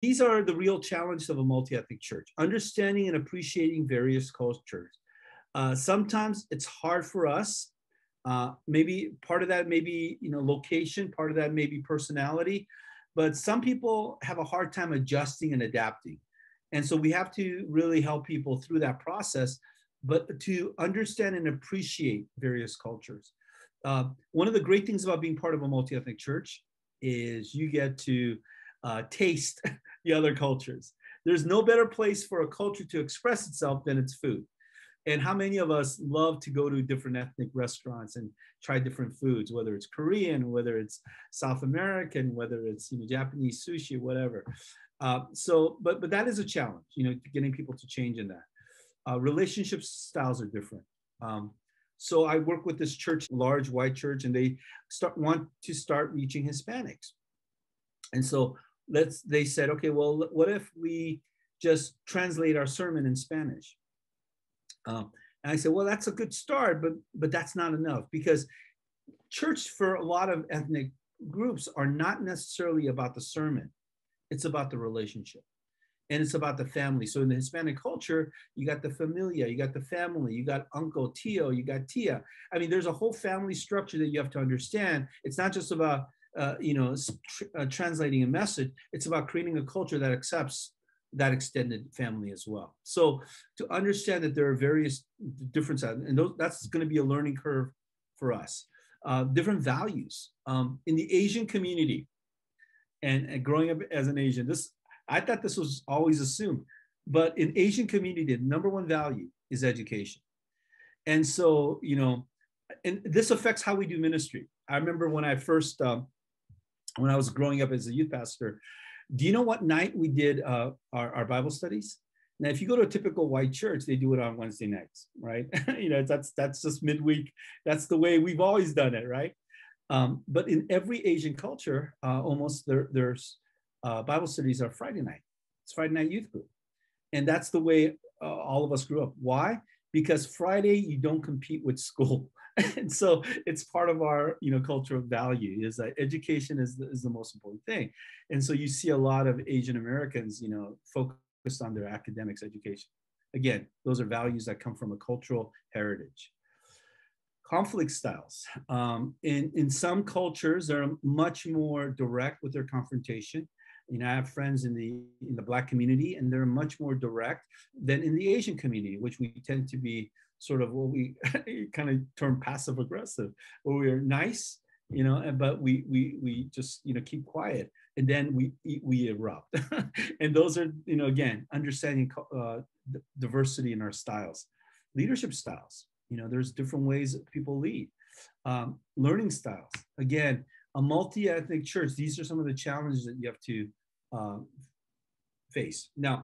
these are the real challenges of a multi-ethnic church: understanding and appreciating various cultures. Sometimes it's hard for us. Maybe part of that may be, location, part of that may be personality, but some people have a hard time adjusting and adapting. And so we have to really help people through that process, but to understand and appreciate various cultures. One of the great things about being part of a multi-ethnic church is you get to taste the other cultures. There's no better place for a culture to express itself than its food. And how many of us love to go to different ethnic restaurants and try different foods, whether it's Korean, whether it's South American, whether it's Japanese sushi, whatever. But that is a challenge, getting people to change in that. Relationship styles are different. So I work with this church, large white church, and they want to start reaching Hispanics. And so they said, okay, well, what if we just translate our sermon in Spanish? And I said, well, that's a good start, but that's not enough, because church for a lot of ethnic groups are not necessarily about the sermon. It's about the relationship, and it's about the family. So in the Hispanic culture, you got the familia, you got the family, you got uncle, tío, you got tia. I mean, there's a whole family structure that you have to understand. It's not just about translating a message. It's about creating a culture that accepts that extended family as well. So to understand that there are various differences, and that's going to be a learning curve for us. Different values in the Asian community, and growing up as an Asian, I thought this was always assumed, but in Asian community, the number one value is education. And so, and this affects how we do ministry. I remember when I first, when I was growing up as a youth pastor, do you know what night we did our Bible studies? Now, if you go to a typical white church, they do it on Wednesday nights, right? That's just midweek. That's the way we've always done it, right? But in every Asian culture, almost there's Bible studies are Friday night. It's Friday night youth group. And that's the way all of us grew up. Why? Because Friday, you don't compete with school. And so it's part of our, cultural value is that education is the most important thing. And so you see a lot of Asian Americans, focused on their academics education. Again, those are values that come from a cultural heritage. Conflict styles. In some cultures, they're much more direct with their confrontation. I have friends in the Black community, and they're much more direct than in the Asian community, which we tend to be sort of what we kind of term passive aggressive, where we are nice, but we just keep quiet, and then we erupt. And those are again, understanding diversity in our styles. Leadership styles. There's different ways that people lead. Learning styles. Again, a multi-ethnic church, these are some of the challenges that you have to face. Now,